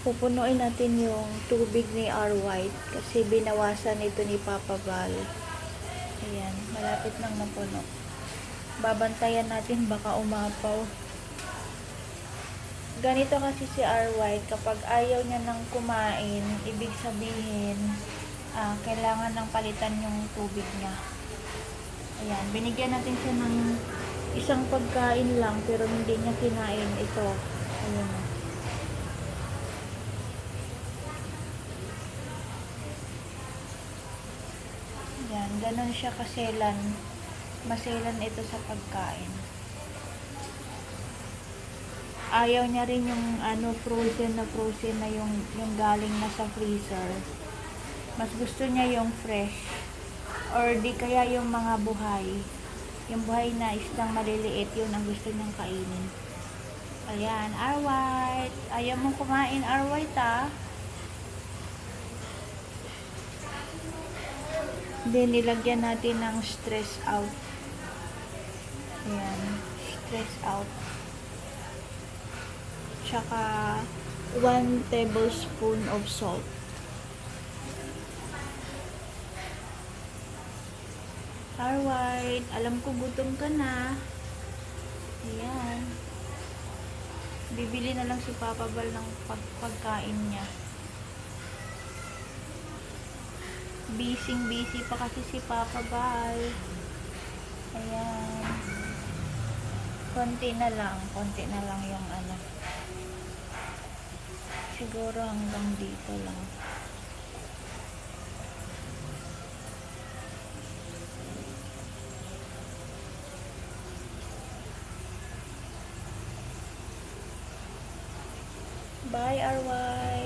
Pupunuin natin yung tubig ni R. White kasi binawasan ito ni Papa Val. Ayan, malapit nang mapuno. Babantayan natin baka umapaw. Ganito kasi si R. White, kapag ayaw niya nang kumain, ibig sabihin, kailangan nang palitan yung tubig niya. Ayan, binigyan natin siya ng isang pagkain lang pero hindi niya kinain ito. Ayan. Yan, ganun siya kaselan. Maselan ito sa pagkain. Ayaw niya rin yung frozen na yung galing na sa freezer. Mas gusto niya yung fresh. Or di kaya yung mga buhay. Yung buhay na isdang maliliit, yun ang gusto niyang kainin. Ayan, R. White. Ayaw mong kumain, R. White, ah. Then, nilagyan natin ng stress out. Ayan, stress out. Tsaka 1 tablespoon of salt. R. White, alam ko gutom ka na. Ayan. Bibili na lang si Papa Val ng pagkain niya. Busy pa kasi si Papa Val. Ayan. Konti na lang yung siguro hanggang dito lang. Bye, R. White.